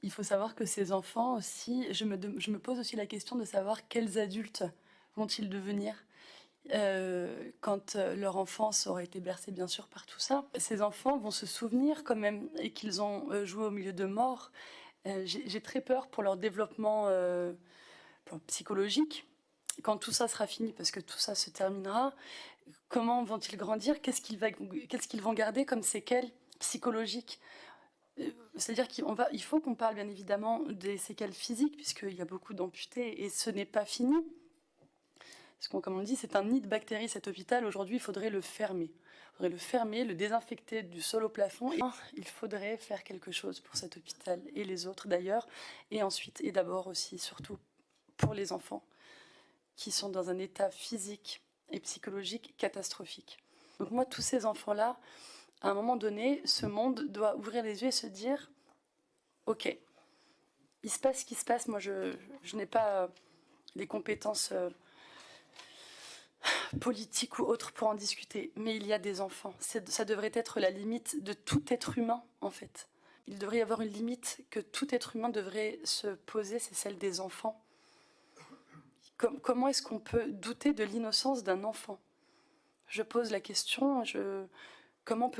il faut savoir que ces enfants aussi, je me pose aussi la question de savoir quels adultes vont-ils devenir quand leur enfance aura été bercée bien sûr par tout ça. Ces enfants vont se souvenir quand même et qu'ils ont joué au milieu de morts. J'ai très peur pour leur développement psychologique. Quand tout ça sera fini, parce que tout ça se terminera, comment vont-ils grandir? Qu'est-ce qu'ils vont garder comme séquelles psychologiques? C'est-à-dire qu'il faut qu'on parle bien évidemment des séquelles physiques, puisqu'il y a beaucoup d'amputés, et ce n'est pas fini. Parce que, comme on dit, c'est un nid de bactéries, cet hôpital. Aujourd'hui, il faudrait le fermer. Il faudrait le fermer, le désinfecter du sol au plafond. Et il faudrait faire quelque chose pour cet hôpital, et les autres d'ailleurs. Et ensuite, et d'abord aussi, surtout, pour les enfants, qui sont dans un état physique et psychologique catastrophique. Donc moi, tous ces enfants-là, à un moment donné, ce monde doit ouvrir les yeux et se dire « Ok, il se passe ce qui se passe. Moi, je n'ai pas les compétences politiques ou autres pour en discuter, mais il y a des enfants. Ça devrait être la limite de tout être humain, en fait. Il devrait y avoir une limite que tout être humain devrait se poser, c'est celle des enfants. Comment est-ce qu'on peut douter de l'innocence d'un enfant? Je pose la question, comment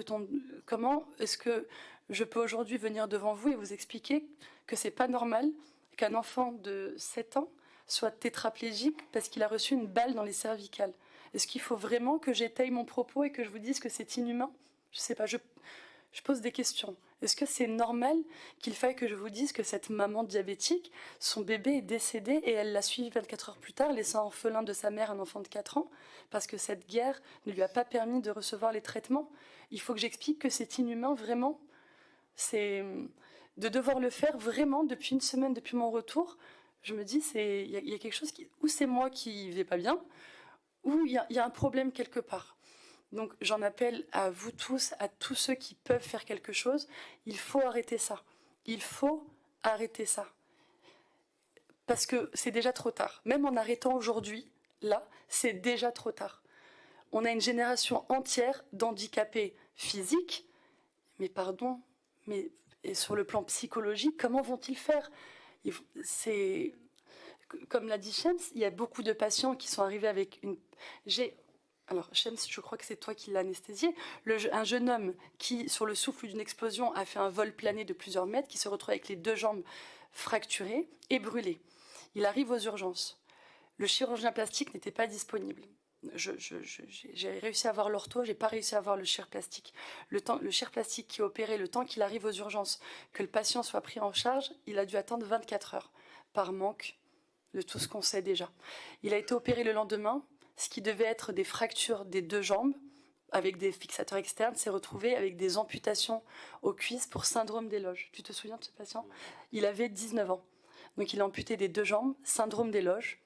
est-ce que je peux aujourd'hui venir devant vous et vous expliquer que c'est pas normal qu'un enfant de 7 ans soit tétraplégique parce qu'il a reçu une balle dans les cervicales? Est-ce qu'il faut vraiment que j'étaye mon propos et que je vous dise que c'est inhumain? Je sais pas, je pose des questions. Est-ce que c'est normal qu'il faille que je vous dise que cette maman diabétique, son bébé est décédé et elle l'a suivi 24 heures plus tard, laissant orphelin de sa mère un enfant de 4 ans, parce que cette guerre ne lui a pas permis de recevoir les traitements? Il faut que j'explique que c'est inhumain, vraiment. C'est de devoir le faire vraiment depuis une semaine, depuis mon retour. Je me dis, il y a quelque chose ou c'est moi qui vais pas bien, ou il y a un problème quelque part. Donc j'en appelle à vous tous, à tous ceux qui peuvent faire quelque chose. Il faut arrêter ça. Il faut arrêter ça. Parce que c'est déjà trop tard. Même en arrêtant aujourd'hui, là, c'est déjà trop tard. On a une génération entière d'handicapés physiques, mais pardon, et sur le plan psychologique, comment vont-ils faire? C'est... Comme l'a dit Shems, il y a beaucoup de patients qui sont arrivés avec une... Alors, Shems, je crois que c'est toi qui l'as anesthésié. Un jeune homme qui, sur le souffle d'une explosion, a fait un vol plané de plusieurs mètres, qui se retrouve avec les 2 jambes fracturées et brûlées. Il arrive aux urgences. Le chirurgien plastique n'était pas disponible. J'ai réussi à avoir l'ortho, j'ai pas réussi à avoir le chir plastique. Le chir plastique qui est opéré, le temps qu'il arrive aux urgences, que le patient soit pris en charge, il a dû attendre 24 heures, par manque de tout ce qu'on sait déjà. Il a été opéré le lendemain. Ce qui devait être des fractures des 2 jambes, avec des fixateurs externes, s'est retrouvé avec des amputations aux cuisses pour syndrome d'éloge. Tu te souviens de ce patient? Il avait 19 ans. Donc il a amputé des 2 jambes, syndrome d'éloge.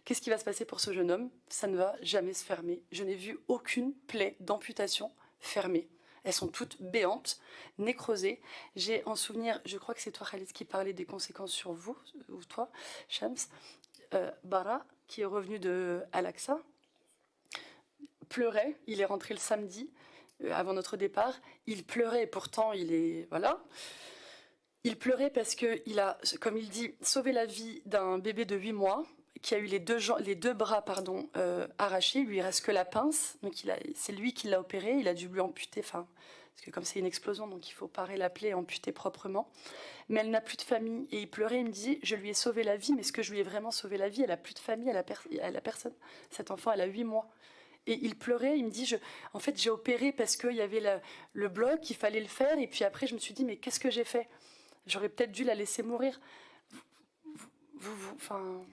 Qu'est-ce qui va se passer pour ce jeune homme? Ça ne va jamais se fermer. Je n'ai vu aucune plaie d'amputation fermée. Elles sont toutes béantes, nécrosées. J'ai en souvenir, je crois que c'est toi Khalid qui parlait des conséquences sur vous, ou toi, Shams, Bara, qui est revenu de Al-Aqsa, pleurait. Il est rentré le samedi, avant notre départ. Il pleurait, et pourtant il est... Voilà. Il pleurait parce qu'il a, comme il dit, sauvé la vie d'un bébé de 8 mois, qui a eu les deux bras arrachés. Il lui reste que la pince. Donc c'est lui qui l'a opéré. Il a dû lui amputer, parce que comme c'est une explosion, donc il faut parer la plaie et amputer proprement. Mais elle n'a plus de famille. Et il pleurait, il me dit, je lui ai sauvé la vie, mais est-ce que je lui ai vraiment sauvé la vie? Elle a plus de famille, elle a personne. Cet enfant, elle a 8 mois. Et il pleurait, il me dit, en fait, j'ai opéré parce qu'il y avait le bloc, il fallait le faire. Et puis après, je me suis dit, mais qu'est-ce que j'ai fait? J'aurais peut-être dû la laisser mourir. Enfin...